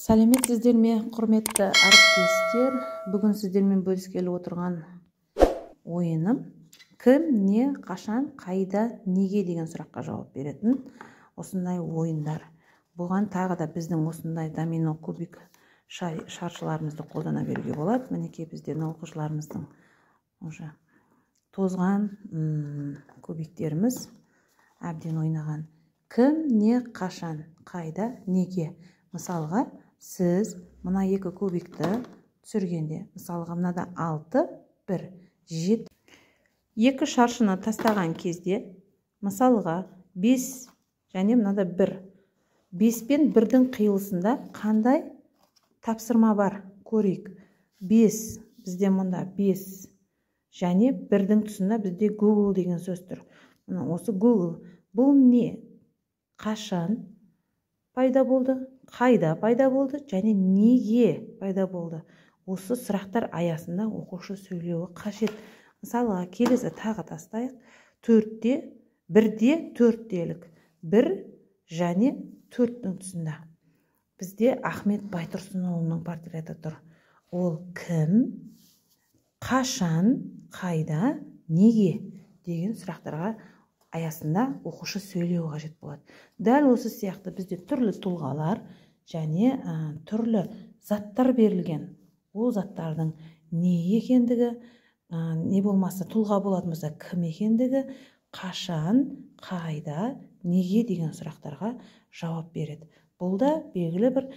Сәлеметсіздер ме, құрметті әріптестер? Бүгін сіздермен бөліскелі отырған ойыным кім, не, қашан, қайда, неге деген сұраққа жауап беретін осындай ойындар. Бұған тағы да біздің осындай домино кубик шаршыларымызды қолдана беруге болады. Мінекей бізден оқушыларымыздың уже тозған кубиктеріміз әбден ойнаған. Кім, не, қашан, қайда, неге. Мысалға, сіз мына екі кубикті түсіргенде, мысалға мынада 6, 1, 7. Екі шаршыны тастаған кезде, мысалға 5 және мынада 1. 5 пен 1-дің қиылысында қандай тапсырма бар? Көрейік. 5, бізде мұнда 5 және 1-дің тұсында бізде Google деген сөз тұр. Осы Google, бұл не? Қашан пайда болды? Қайда пайда болды? Және неге пайда болды? Осы сұрақтар аясында оқушы сөйлеуі қажет. Мысалға, келесі тағы тастайық. 1-де 4 делік. 1 және 4-дің тұсында. Бізде Ахмет Байтұрсынұлының портреті тұр. Ол кім, қашан, қайда, неге деген сұрақтарға аясында оқушы сөйлеуі қажет болады. Дәл осы сияқты бізде түрлі тұлғалар және түрлі заттар берілген. Ол заттардың не екендігі, не болмаса тұлға болатын болса кім екендігі, қашан, қайда, неге деген сұрақтарға жауап береді. Бұл да белгілі бір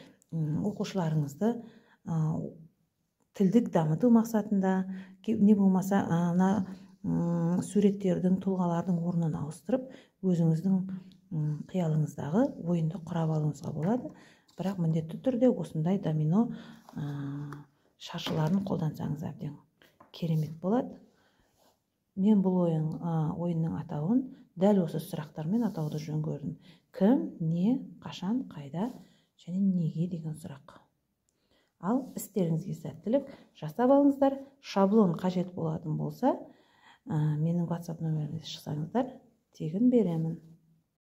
оқушыларыңызды тілдік дамыту мақсатында, не болмаса суреттердің, тұлғалардың орнын ауыстырып, өзіңіздің қиялыңыздағы ойынды құрап алуыңызға болады. Бірақ міндетті түрде осындай домино шаршыларын қолдансаңыз әбден керемет болады. Мен бұл ойынның атауын дәл осы сұрақтармен атауды жөн көрдім. Кім, не, қашан, қайда және неге деген сұрақ. Ал істеріңізге сәттілік, жасап алыңыздар. Шаблон қажет болатын болса, менің WhatsApp нөміріне шықсаңыздар, тегін беремін.